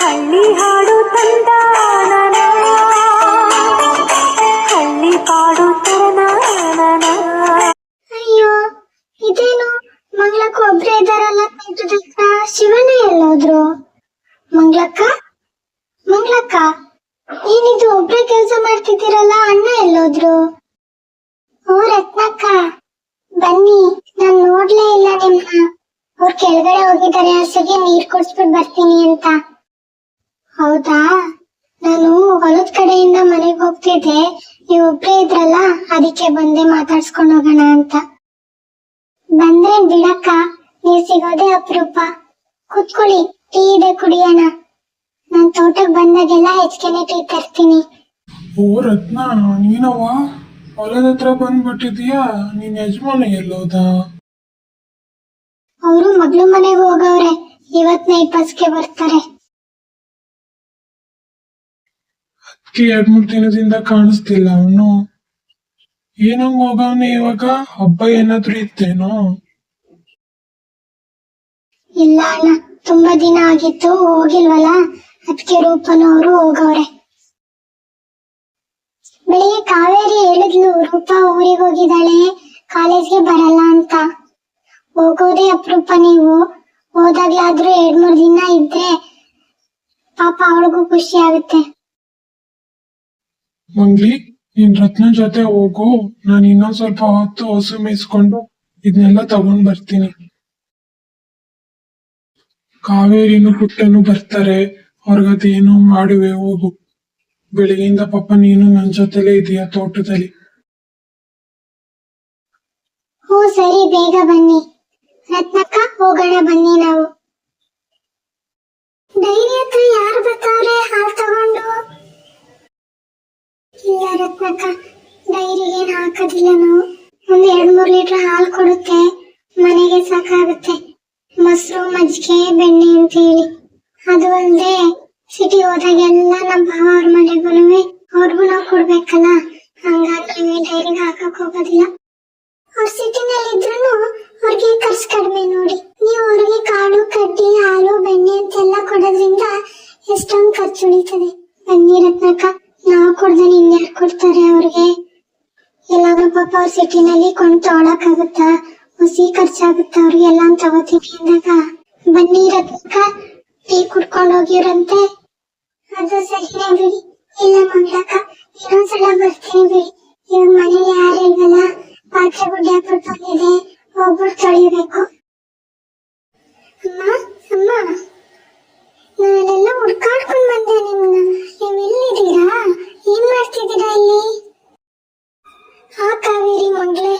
ಹಳ್ಳಿ ಹಾಡು ತಂದಾನನ ಹಳ್ಳಿ ಪಾಡು ತರನಾನನ. ಅಯ್ಯೋ ಇದೇನು ಮಂಗ್ಲಕ್ಕ ಒಬ್ರೇ ಇದಾರಲ್ಲ ತೋಟದಕ್ಕ. ಶಿವಣ್ಣ ಎಲ್ಲೋದ್ರು? ಮಂಗ್ಲಕ್ಕ ಮಂಗ್ಲಕ್ಕ ಏನಿದು ಒಬ್ರೇ ಕೆಲಸ ಮಾಡ್ತಿದ್ದೀರಲ್ಲ, ಅಣ್ಣ ಎಲ್ಲೋದ್ರು? ಓ ರತ್ನಕ್ಕ ಬನ್ನಿ, ನಾನ್ ನೋಡ್ಲೇ ಇಲ್ಲ ನಿಮ್ನ. ಅವ್ರು ಕೆಳಗಡೆ ಹೋಗಿದ್ದಾರೆ, ಹಸುಗೆ ನೀರ್ ಕುಡಿಸ್ಬಿಟ್ಟು ಬರ್ತೀನಿ ಅಂತ. ಹೌದಾ, ನಾನು ಹೊಲದ ಕಡೆಯಿಂದ ಮನೆಗೆ ಹೋಗ್ತಿದ್ದೆ, ನೀವು ಒಬ್ರೇ ಇದ್ರಲ್ಲ ಅದಕ್ಕೆ ಬಂದೆ ಮಾತಾಡ್ಸ್ಕೊಂಡು ಹೋಗೋಣ ಅಂತ. ಬಂದ್ರೆ ಬಿಡಕ್ಕ, ನೀವ್ ಸಿಗೋದೇ ಅಪರೂಪ. ಕುತ್ಕೊಳ್ಳಿ, ಟೀ ಇದೆ ಕುಡಿಯೋಣ. ನಾನ್ ತೋಟಕ್ ಬಂದಾಗೆಲ್ಲ ಹೆಚ್ಚಿಗೆನೆ ಟೀ ತರ್ತೀನಿ. ಓ ರತ್ನ, ನೀನವ್ವ ಹೊಲದ ಹತ್ರ ಬಂದ್ಬಿಟ್ಟಿದೀಯಾ? ನಿನ್ ಯಜಮಾನ ಎಲ್ಲೋದ? ಅವರು ಮಗ್ಳು ಮನೆಗೆ ಹೋಗವ್ರೆ, ಇವತ್ ನೈಟ್ ಬಸ್ಗೆ ಬರ್ತಾರೆ. ಅದಕ್ಕೆ 2-3 ದಿನದಿಂದ ಕಾಣಿಸ್ತಿಲ್ಲ ಅವನು. ಏನಂಗ್ ಹೋಗವ್ನೆ ಇವಾಗ? ಹಬ್ಬ ಏನಾದ್ರೂ ಇತ್ತೇನೋ? ಇಲ್ಲ ಅಣ್ಣ, ತುಂಬಾ ದಿನ ಆಗಿತ್ತು ಹೋಗಿಲ್ವಲ್ಲ, ಅದಕ್ಕೆ ರೂಪನು ಅವರು ಹೋಗವ್ರೆ. ಬೆಳಿಗ್ಗೆ ಕಾವೇರಿ ಹೇಳಿದ್ಲು, ರೂಪ ಊರಿಗೆ ಹೋಗಿದ್ದಾಳೆ, ಕಾಲೇಜ್ಗೆ ಬರಲ್ಲ ಅಂತ. ಹೋಗೋದೇ ಅಪರೂಪ, ನೀವು ಹೋದಾಗ್ಲಾದ್ರೂ 2-3 ದಿನ ಇದ್ರೆ ಪಾಪ ಅವಳಿಗೂ ಖುಷಿ ಆಗುತ್ತೆ. ಮಂಗ್ಲಿ, ನೀನ್ ರತ್ನ ಜೊತೆ ಹೋಗು, ನಾನು ಇನ್ನೊಂದ್ ಸ್ವಲ್ಪ ಹೊತ್ತು ಹಸು ಮೇಯಿಸ್ಕೊಂಡು ಇದನ್ನೆಲ್ಲ ತಗೊಂಡ್ ಬರ್ತೀನಿ. ಕಾವೇರಿನು ಪುಟ್ಟನು ಬರ್ತಾರೆ, ಅವ್ರಿಗದೇನು ಮಾಡುವೆ ಹೋಗು. ಬೆಳಿಗ್ಗೆಯಿಂದ ಪಾಪ ನೀನು ನನ್ ಜೊತೆಲೇ ಇದೀಯ ತೋಟದಲ್ಲಿ. ಹ್ಞೂ ಸರಿ, ಬೇಗ ಬನ್ನಿ. ರತ್ನಕ್ಕ ಹೋಗೋಣ ಬನ್ನಿ ನಾವು. ಡೈರಿ ಹತ್ರ ಯಾರು ಬರ್ತಾವ್ರೆ ಹಾಲು ತಗೊಂಡು? ಇಲ್ಲ ರತ್ನಕ್ಕ, ಡೈರಿಗೆ ಏನ್ ಹಾಕೋದಿಲ್ಲ ನಾವು. ಒಂದ್ 2-3 ಲೀಟರ್ ಹಾಲು ಕೊಡುತ್ತೆ, ಮನೆಗೆ ಸಾಕಾಗುತ್ತೆ. ಮೊಸರು, ಮಜ್ಜಿಗೆ, ಬೆಣ್ಣೆ ಅಂತ ಹೇಳಿ. ಅದು ಅಲ್ಲದೆ ಸಿಟಿ ಹೋದಾಗೆಲ್ಲ ನಮ್ಮ ಭಾವ ಅವ್ರ ಮನೆಗೂ ಅವ್ರಿಗೂ ನಾವು ಕೊಡ್ಬೇಕಲ್ಲ, ಹಂಗಾಗಿ ಡೈರಿಗೆ ಹಾಕಕ್ ಹೋಗೋದಿಲ್ಲ. ಅವ್ರ ಸಿಟಿನಲ್ಲಿ ಇದ್ರು ಅವ್ರಿಗೆ ಖರ್ಚು ಕಡಿಮೆ ನೋಡಿ. ನೀವು ಅವ್ರಿಗೆ ಕಾಳು, ಕಡ್ಡಿ, ಹಾಲು, ಬೆಣ್ಣೆ ಅಂತೆಲ್ಲ ಕೊಡೋದ್ರಿಂದ ಎಷ್ಟೊಂದು ಖರ್ಚು ಉಳಿತದೆ. ಬನ್ನಿ ರತ್ನಕ್ಕ, ನಾವು ಕೊಡ್ದೆ ಇನ್ಯಾರು ಕೊಡ್ತಾರೆ ಅವ್ರಿಗೆ? ಎಲ್ಲಾದ್ರೂ ಪಾಪ ಅವ್ರ ಸಿಟಿನಲ್ಲಿ ಕೊಂಡು ತಗೊಳಕ್ ಆಗುತ್ತಾ? ಹುಸಿ ಖರ್ಚಾಗುತ್ತ ಅವ್ರಿಗೆಲ್ಲ ತಗೋತೀನಿ ಅಂದಾಗ. ಬನ್ನಿ ರತ್ನಕ್ಕ, ಟೀ ಕುಡ್ಕೊಂಡು ಹೋಗಿರಂತೆ. ಅದು ಸರಿನೇ ಬಿಡಿ. ಇಲ್ಲ ಮಂಗ್ಲಕ್ಕ, ಇನ್ನೊಂದ್ಸಲ ಬರ್ತೀನಿ ಬಿಡಿ. ಇವಾಗ ಮನೇಲಿ ಯಾರು ಇಲ್ವಲ್ಲ, ಪಾತ್ರೆ ಗುಡ್ಡೆ ಹಾಕ್ಬಿಟ್ಟು ಹೋಗ್ಬಿಟ್ಟು ತೊಳಿಬೇಕು. ಅಮ್ಮ ಅಮ್ಮ, ನಾನೆಲ್ಲ ಹುಡ್ಕಾಡ್ಕೊಂಡ್ ಬಂದೆ ನಿಮ್ನ. ನೀವ್ ಎಲ್ಲಿದ್ದೀರಾ? ಏನ್ ಮಾಡ್ತಿದ್ದೀರಾ ಇಲ್ಲಿ? ಆ ಕಾವೇರಿ ಮಂಗ್ಲೆ,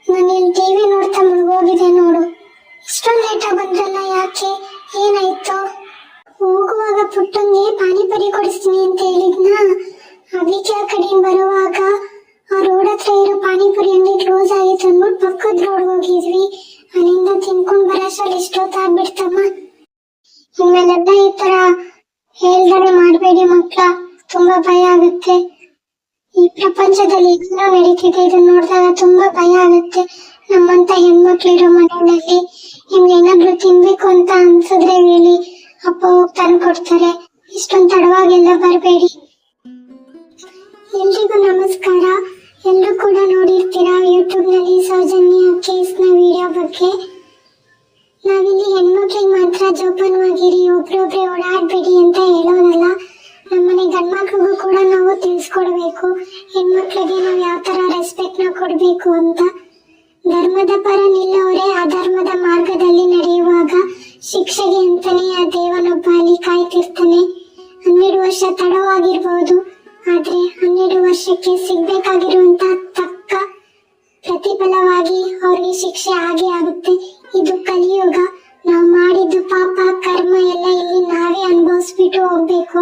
ನಾನು ಇಲ್ಲಿ ಟಿವಿ ನೋಡ್ತಾ ಮುಳುಗೋಗಿದೆ ನೋಡು. ಇಷ್ಟೊಂದು ಲೇಟಾಗಿ ಬಂದ್ರಲ್ಲ, ಯಾಕೆ? ಏನಾಯ್ತು? ಹೋಗುವಾಗ ಪುಟ್ಟಂಗೆ ಪಾನಿಪುರಿ ಕೊಡಿಸ್ತೀನಿ ಅಂತ ಹೇಳಿದ್ನ, ಅದಕ್ಕೆ ಆ ಕಡೆಯಿಂದ ಬರುವಾಗ ಆ ರೋಡ್ ಹತ್ರ ಇರೋ ಪಾನಿಪುರಿ ಅಂಗಡಿ ಕ್ಲೋಸ್ ಆಗಿತ್ತು ಅಂದ್ಬಿಟ್ಟು ಪಕ್ಕದ ರೋಡ್ ಹೋಗಿದ್ವಿ. ಅಲ್ಲಿಂದ ತಿನ್ಕೊಂಡ್ ಬರೋಷ್ಟ್ರಲ್ಲಿ ಇಷ್ಟೊತ್ತಾಗ್ಬಿಡ್ತಮ್ಮ. ಇನ್ಮೇಲೆಲ್ಲ ಈ ತರ ಹೇಳ್ದಾರೆ ಮಾಡ್ಬೇಡಿ ಮಕ್ಳ, ತುಂಬಾ ಭಯ ಆಗುತ್ತೆ. ಈ ಪ್ರಪಂಚದಲ್ಲಿ ಏನೋ ನಡೀತಿದೆ, ಇದನ್ನ ನೋಡಿದಾಗ ತುಂಬಾ ಭಯ ಆಗುತ್ತೆ. ನಮ್ಮಂತ ಹೆಣ್ಮಕ್ಳಿರೋ ಮನೆಯಲ್ಲಿ ನಿಮ್ಗೆ ಏನಾದ್ರು ತಿನ್ಬೇಕು ಅಂತ ಅನ್ಸಿದ್ರೆ ಹೇಳಿ, ಅಪ್ಪ ಹೋಗಿ ತಂದು ಕೊಡ್ತಾರೆ. ಇಷ್ಟೊಂದು ತಡವಾಗೆಲ್ಲ ಬರಬೇಡಿ. ಎಲ್ರಿಗೂ ನಮಸ್ಕಾರ. ಎಲ್ಲರೂ ಕೂಡ ನೋಡಿರ್ತೀರಾ ಯೂಟ್ಯೂಬ್ ನಲ್ಲಿ ಸೌಜನ್ಯ ಕೇಸ್ನ ವಿಡಿಯೋ ಬಗ್ಗೆ. ನಾವಿಲ್ಲಿ ಹೆಣ್ಮಕ್ಳಿಗೆ ಮಾತ್ರ ಜೋಪಾನವಾಗಿರಿ, ಒಬ್ರೊಬ್ರೆ ಓಡಾಡ್ಬೇಡಿ ಅಂತ ಹೇಳೋದಲ್ಲ. ನಮ್ಮನೆ ಗಂಡ್ಮಕ್ಳಿಗೂ ಕೂಡ ನಾವು ತಿಳಿಸ್ಕೊಡ್ಬೇಕು, ಹೆಣ್ಮಕ್ಳಿಗೆ ನಾವು ಯಾವ ತರ ರೆಸ್ಪೆಕ್ಟ್ ನ ಕೊಡ್ಬೇಕು ಅಂತ. ಧರ್ಮದ ಪರ ನಿಲ್ಲೋರೆ ಅಧರ್ಮದ ಮಾರ್ಗದಲ್ಲಿ ನಡೆಯುವಾಗ ಶಿಕ್ಷೆಗೆ ಅಂತಾನೆ ಆ ದೇವನೊಬ್ಬ ಅಲ್ಲಿ ಕಾಯ್ತಿರ್ತಾನೆ. 12 ವರ್ಷ ತಡವಾಗಿರ್ಬೋದು, ಆದ್ರೆ 12 ವರ್ಷಕ್ಕೆ ಸಿಗ್ಬೇಕಾಗಿರುವಂತ ತಕ್ಕ ಪ್ರತಿಫಲವಾಗಿ ಅವ್ರಿಗೆ ಶಿಕ್ಷೆ ಆಗೇ ಆಗುತ್ತೆ. ಇದು ಕಲಿಯುಗ. ನಾವು ಮಾಡಿದ್ದು ಪಾಪ ಕರ್ಮ ಎಲ್ಲ ಇಲ್ಲಿ ನಾವೇ ಅನುಭವಿಸ್ಬಿಟ್ಟು ಹೋಗ್ಬೇಕು.